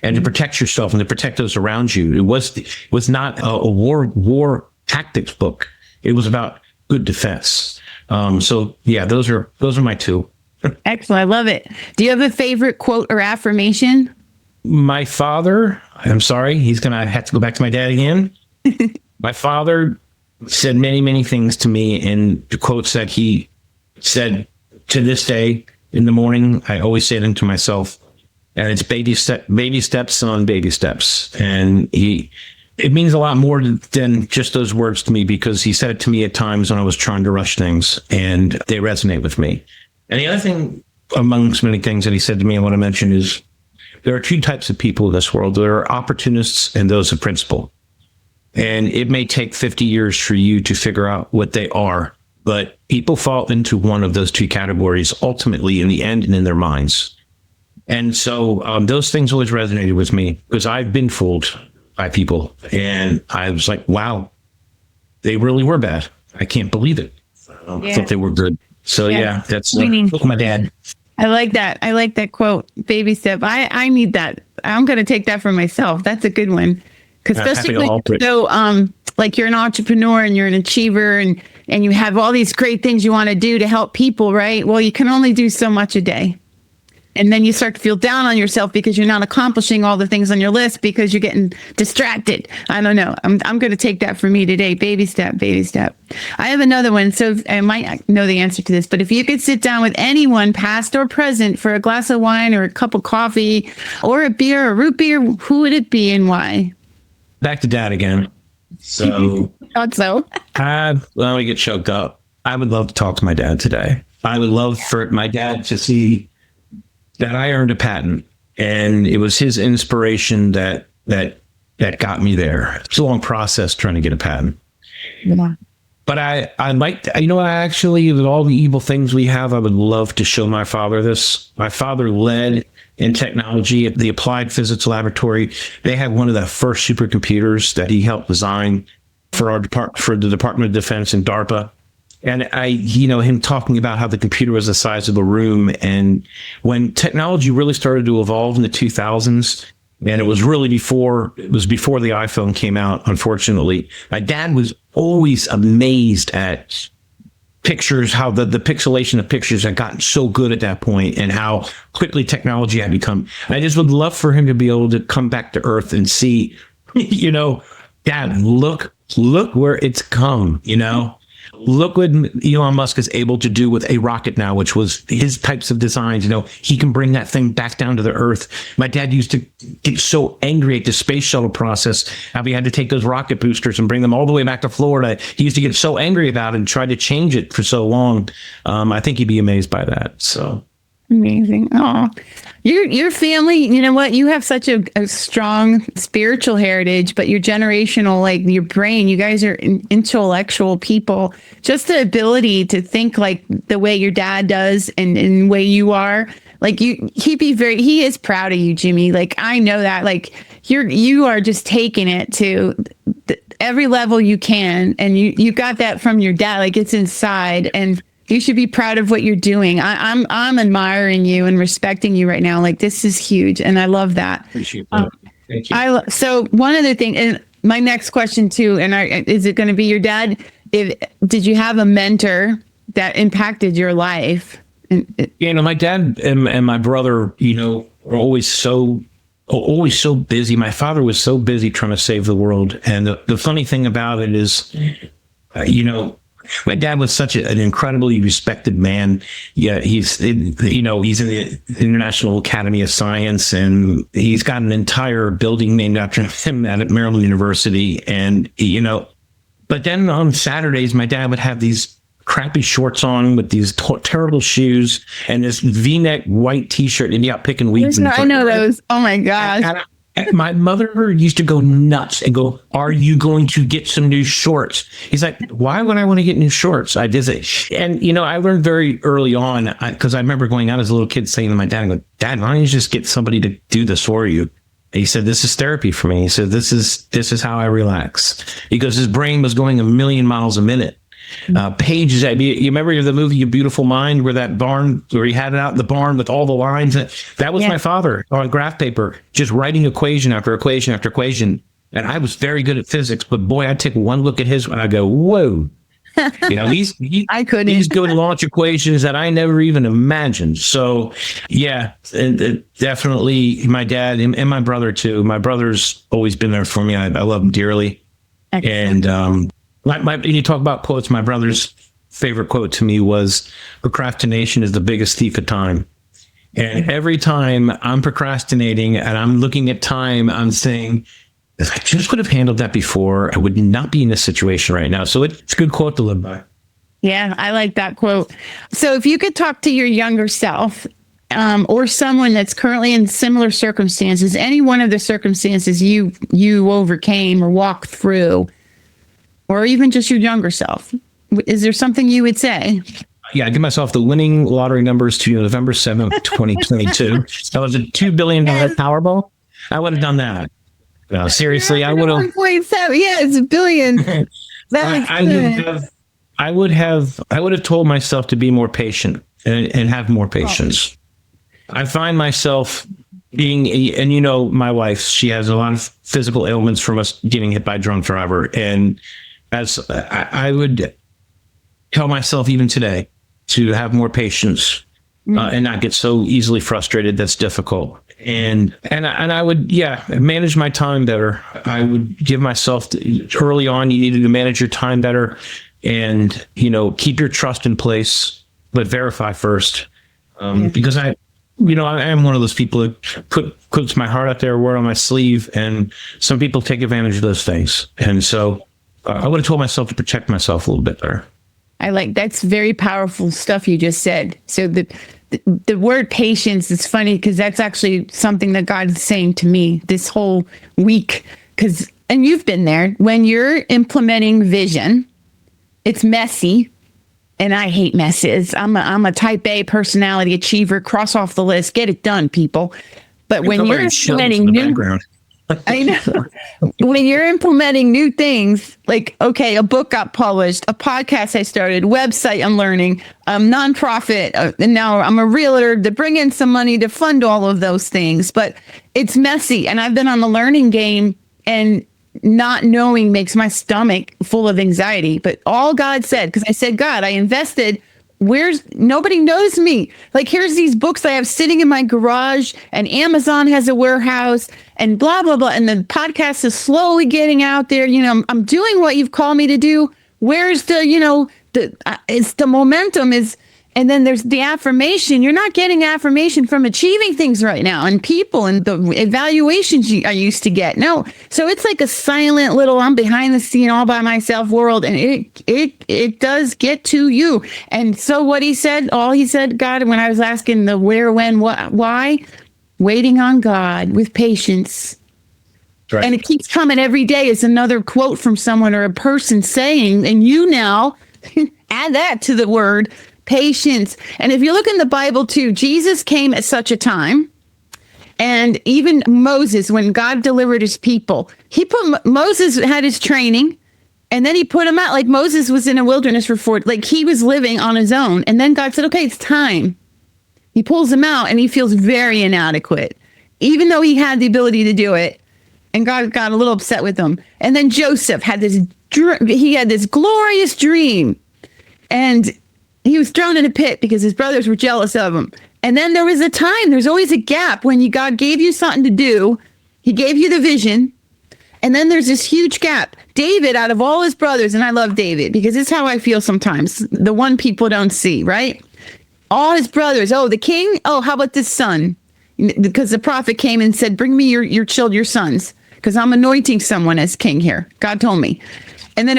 and to protect yourself and to protect those around you. It was not a war tactics book. It was about good defense. So yeah, those are my two.
Excellent. I love it. Do you have a favorite quote or affirmation?
My father, I'm sorry, he's going to have to go back to my dad again. My father said many, many things to me, and the quotes that he said to this day in the morning, I always say them to myself, and it's baby steps on baby steps. And it means a lot more than just those words to me because he said it to me at times when I was trying to rush things, and they resonate with me. And the other thing, amongst many things that he said to me, I want to mention is there are two types of people in this world. There are opportunists and those of principle. And it may take 50 years for you to figure out what they are, but people fall into one of those two categories ultimately in the end and in their minds. And so those things always resonated with me because I've been fooled by people. And I was like, wow, they really were bad. I can't believe it. I thought they were good. So that's look my dad.
I like that. I like that quote, baby step. I need that. I'm going to take that for myself. That's a good one. Especially like you're an entrepreneur and you're an achiever and you have all these great things you want to do to help people, right? Well, you can only do so much a day. And then you start to feel down on yourself because you're not accomplishing all the things on your list because you're getting distracted. I don't know. I'm going to take that for me today. Baby step, baby step. I have another one. So I might know the answer to this, but if you could sit down with anyone, past or present, for a glass of wine or a cup of coffee or a beer or root beer, who would it be and why?
Back to dad again. So,
thought so.
Let me get choked up. I would love to talk to my dad today. I would love for my dad to see that I earned a patent, and it was his inspiration that got me there. It's a long process trying to get a patent. Yeah. But I like to, I actually, with all the evil things we have, I would love to show my father this. My father led in technology at the Applied Physics Laboratory. They had one of the first supercomputers that he helped design for the Department of Defense and DARPA. And him talking about how the computer was the size of a room. And when technology really started to evolve in the 2000s, and it was before the iPhone came out, unfortunately, my dad was always amazed at pictures, how the pixelation of pictures had gotten so good at that point and how quickly technology had become. I just would love for him to be able to come back to earth and see, Dad, look where it's come, look what Elon Musk is able to do with a rocket now, which was his types of designs. He can bring that thing back down to the earth. My dad used to get so angry at the space shuttle process, how he had to take those rocket boosters and bring them all the way back to Florida. He used to get so angry about it and try to change it for so long. I think he'd be amazed by that. So
amazing. Oh, your family, you know what? You have such a strong spiritual heritage, but your generational, like your brain, you guys are intellectual people. Just the ability to think like the way your dad does and the way you are. Like he is proud of you, Jimmy. Like, I know that, like you are just taking it to every level you can. And you got that from your dad. Like, it's inside, and you should be proud of what you're doing. I'm admiring you and respecting you right now. Like, this is huge, and I love that.
Appreciate that. Thank you.
So one other thing, and my next question too, is it going to be your dad? Did you have a mentor that impacted your life?
My dad and my brother, were always so busy. My father was so busy trying to save the world, and the funny thing about it is, my dad was such an incredibly respected man. Yeah, he's in the International Academy of Science, and he's got an entire building named after him at Maryland University. And, but then on Saturdays, my dad would have these crappy shorts on with these terrible shoes and this V-neck white T-shirt, and he out picking weeds.
I know those. Oh my gosh.
And my mother used to go nuts and go, "Are you going to get some new shorts?" He's like, "Why would I want to get new shorts?" I did it. And, I learned very early on, because I remember going out as a little kid saying to my dad, I go, "Dad, why don't you just get somebody to do this for you?" And he said, "This is therapy for me." He said, this is how I relax. He goes, his brain was going 1,000,000 miles a minute. Pages. You remember the movie "Your Beautiful Mind," where that barn, where he had it out in the barn with all the lines? That was my father on graph paper, just writing equation after equation after equation. And I was very good at physics, but boy, I'd take one look at his and I go, "Whoa!" I couldn't. He's doing launch equations that I never even imagined. So, yeah, and definitely my dad and my brother too. My brother's always been there for me. I love him dearly. Excellent. And you talk about quotes. My brother's favorite quote to me was, "Procrastination is the biggest thief of time." And every time I'm procrastinating and I'm looking at time, I'm saying, if I just would have handled that before, I would not be in this situation right now. So it's a good quote to live by.
Yeah, I like that quote. So if you could talk to your younger self, or someone that's currently in similar circumstances, any one of the circumstances you overcame or walked through, or even just your younger self, is there something you would say?
Yeah, I give myself the winning lottery numbers to November 7th, 2022. That was a $2 billion Powerball. I would have done that. No, seriously, I would have. 1.7.
Yeah, it's $1 billion.
I would have told myself to be more patient and have more patience. I find myself being, and my wife, she has a lot of physical ailments from us getting hit by a drunk driver. And as I would tell myself even today to have more patience and not get so easily frustrated. That's difficult. And I would, manage my time better. I would give myself early on, you needed to manage your time better and, keep your trust in place, but verify first. Because I am one of those people that puts my heart out there, wear on my sleeve, and some people take advantage of those things. And so I would have told myself to protect myself a little bit better.
That's very powerful stuff you just said. So the word patience is funny because that's actually something that God's saying to me this whole week. And you've been there, when you're implementing vision, it's messy. And I hate messes. I'm a type A personality achiever. Cross off the list. Get it done, people. But when you're implementing I know. When you're implementing new things, like, okay, a book got published, a podcast I started, website I'm learning, nonprofit, and now I'm a realtor to bring in some money to fund all of those things. But it's messy. And I've been on the learning game, and not knowing makes my stomach full of anxiety. But all God said, because I said, "God, I invested. Nobody knows me. Like, here's these books I have sitting in my garage, and Amazon has a warehouse, and blah, blah, blah. And the podcast is slowly getting out there. I'm doing what you've called me to do. Where's the it's the momentum is. And then there's the affirmation. You're not getting affirmation from achieving things right now and people and the evaluations I used to get. No. So it's like a silent little, I'm behind the scene all by myself world. And it does get to you. And so what he said, God, when I was asking the where, when, what, why, waiting on God with patience. Right. And it keeps coming every day. It's another quote from someone or a person saying, and you now add that to the word patience. And if you look in the Bible too, Jesus came at such a time. And even Moses, when God delivered his people, Moses had his training and then he put him out. Like Moses was in a wilderness for 40, like he was living on his own. And then God said, okay, it's time. He pulls him out and he feels very inadequate, even though he had the ability to do it. And God got a little upset with him. And then Joseph had this glorious dream. And he was thrown in a pit because his brothers were jealous of him. And then there was a time, there's always a gap when God gave you something to do. He gave you the vision. And then there's this huge gap. David, out of all his brothers, and I love David because it's how I feel sometimes, the one people don't see, right? All his brothers, the king, how about this son? Because the prophet came and said, bring me your sons, because I'm anointing someone as king here. God told me. And then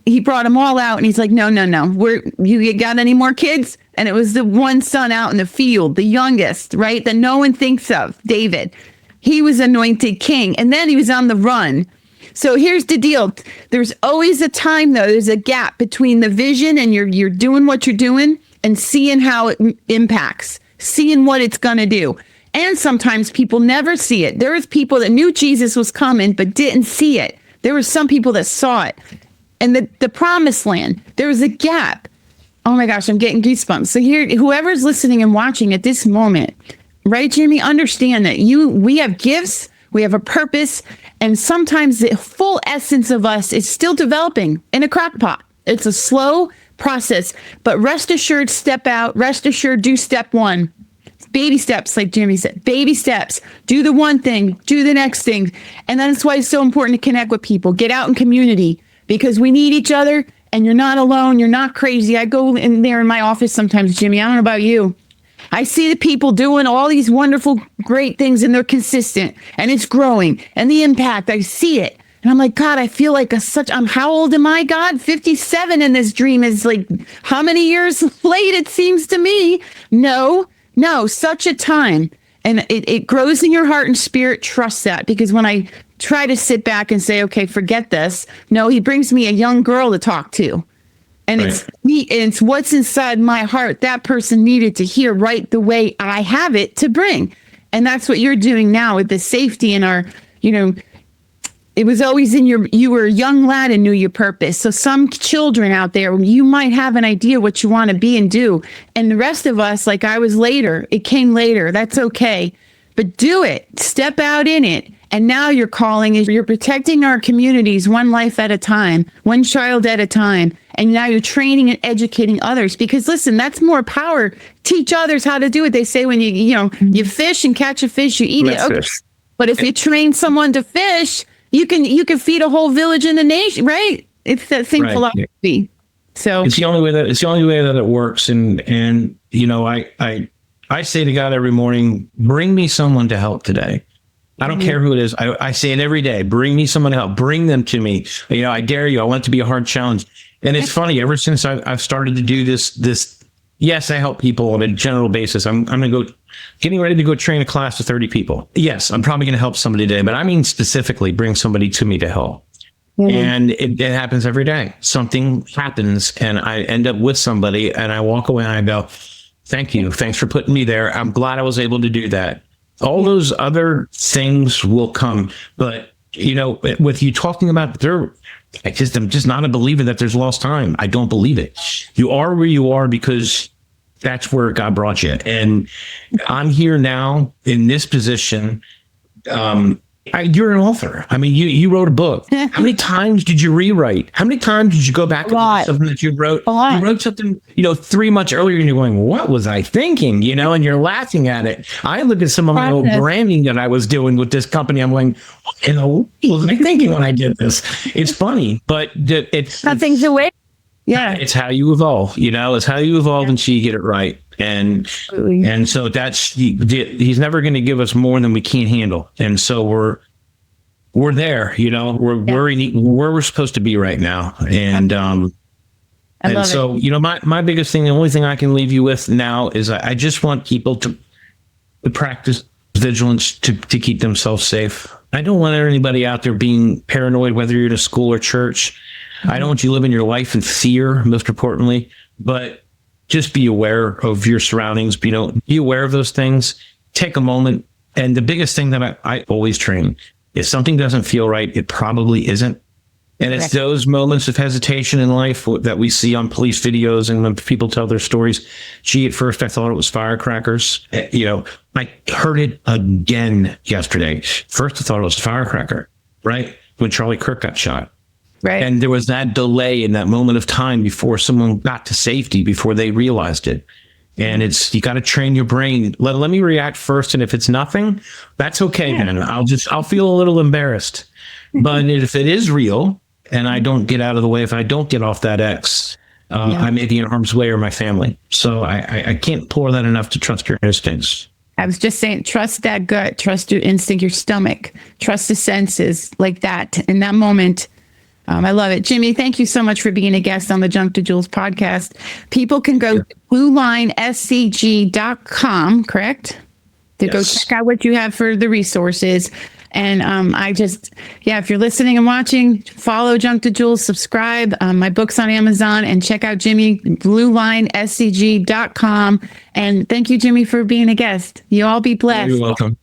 he brought them all out and he's like, no. You got any more kids? And it was the one son out in the field, the youngest, right? That no one thinks of, David. He was anointed king. And then he was on the run. So here's the deal. There's always a time though. There's a gap between the vision and you're doing what you're doing and seeing how it impacts, seeing what it's going to do. And sometimes people never see it. There was people that knew Jesus was coming, but didn't see it. There were some people that saw it. And the promised land, there was a gap. Oh my gosh, I'm getting goosebumps. So here, whoever's listening and watching at this moment, right, Jimmy, understand that we have gifts, we have a purpose, and sometimes the full essence of us is still developing in a crock pot. It's a slow process, but rest assured, step out, rest assured, do step one. Baby steps, like Jimmy said, baby steps. Do the one thing, do the next thing. And that's why it's so important to connect with people. Get out in community because we need each other and you're not alone. You're not crazy. I go in there in my office sometimes, Jimmy. I don't know about you. I see the people doing all these wonderful, great things and they're consistent and it's growing and the impact, I see it. And I'm like, God, I feel like how old am I, God? 57 and this dream is like, how many years late it seems to me? No, such a time. And it grows in your heart and spirit. Trust that. Because when I try to sit back and say, okay, forget this. No, he brings me a young girl to talk to. And right. It's what's inside my heart. That person needed to hear right the way I have it to bring. And that's what you're doing now with the safety in our, it was always you were a young lad and knew your purpose. So some children out there, you might have an idea what you want to be and do. And the rest of us, like I was later, it came later. That's okay. But do it. Step out in it. And now your calling is you're protecting our communities one life at a time, one child at a time. And now you're training and educating others because listen, that's more power. Teach others how to do it. They say when you fish and catch a fish, you eat it. Okay. But if you train someone to fish, you can feed a whole village in the nation, right? It's that same philosophy. So
it's the only way that it works. And I say to God every morning, bring me someone to help today. I don't care who it is. I say it every day. Bring me someone to help. Bring them to me. I dare you. I want it to be a hard challenge. And it's funny. Ever since I've started to do this. Yes, I help people on a general basis. I'm getting ready to go train a class of 30 people. Yes, I'm probably going to help somebody today, but I mean specifically bring somebody to me to help. Mm-hmm. And it happens every day. Something happens and I end up with somebody and I walk away and I go, thank you. Thanks for putting me there. I'm glad I was able to do that. All those other things will come. But, with you talking about I'm just not a believer that there's lost time. I don't believe it. You are where you are because that's where God brought you. And I'm here now in this position. You're an author. I mean, you wrote a book. How many times did you rewrite? How many times did you go back and something that you wrote? You wrote something, 3 months earlier and you're going, what was I thinking? And you're laughing at it. I look at some of my old branding that I was doing with this company. I'm going, what was I thinking when I did this? It's funny, but
nothing's away. Yeah.
It's how you evolve, it's how you evolve until you get it right. And
Absolutely.
and so he's never going to give us more than we can't handle. And so we're there, where we're supposed to be right now. And and so, my biggest thing, the only thing I can leave you with now is I just want people to practice vigilance to keep themselves safe. I don't want anybody out there being paranoid, whether you're in a school or church. I don't want you living your life in fear, most importantly, but just be aware of your surroundings. Be aware of those things. Take a moment. And the biggest thing that I always train, if something doesn't feel right, it probably isn't. And it's those moments of hesitation in life that we see on police videos and when people tell their stories. Gee, at first I thought it was firecrackers. I heard it again yesterday. First I thought it was a firecracker, right? When Charlie Kirk got shot.
Right.
And there was that delay in that moment of time before someone got to safety, before they realized it. And you got to train your brain. Let me react first. And if it's nothing, that's okay. Then I'll feel a little embarrassed. But if it is real and I don't get out of the way, if I don't get off that X, I may be in harm's way or my family. So I can't implore that enough to trust your instincts.
I was just saying, trust that gut, trust your instinct, your stomach, trust the senses like that. In that moment, I love it. Jimmy, thank you so much for being a guest on the Junk to Jules podcast. People can go to BLUELINESCG.com, correct? To go check out what you have for the resources. And if you're listening and watching, follow Junk to Jules, subscribe. My book's on Amazon, and check out Jimmy, BLUELINESCG.com. And thank you, Jimmy, for being a guest. You all be blessed.
You're welcome.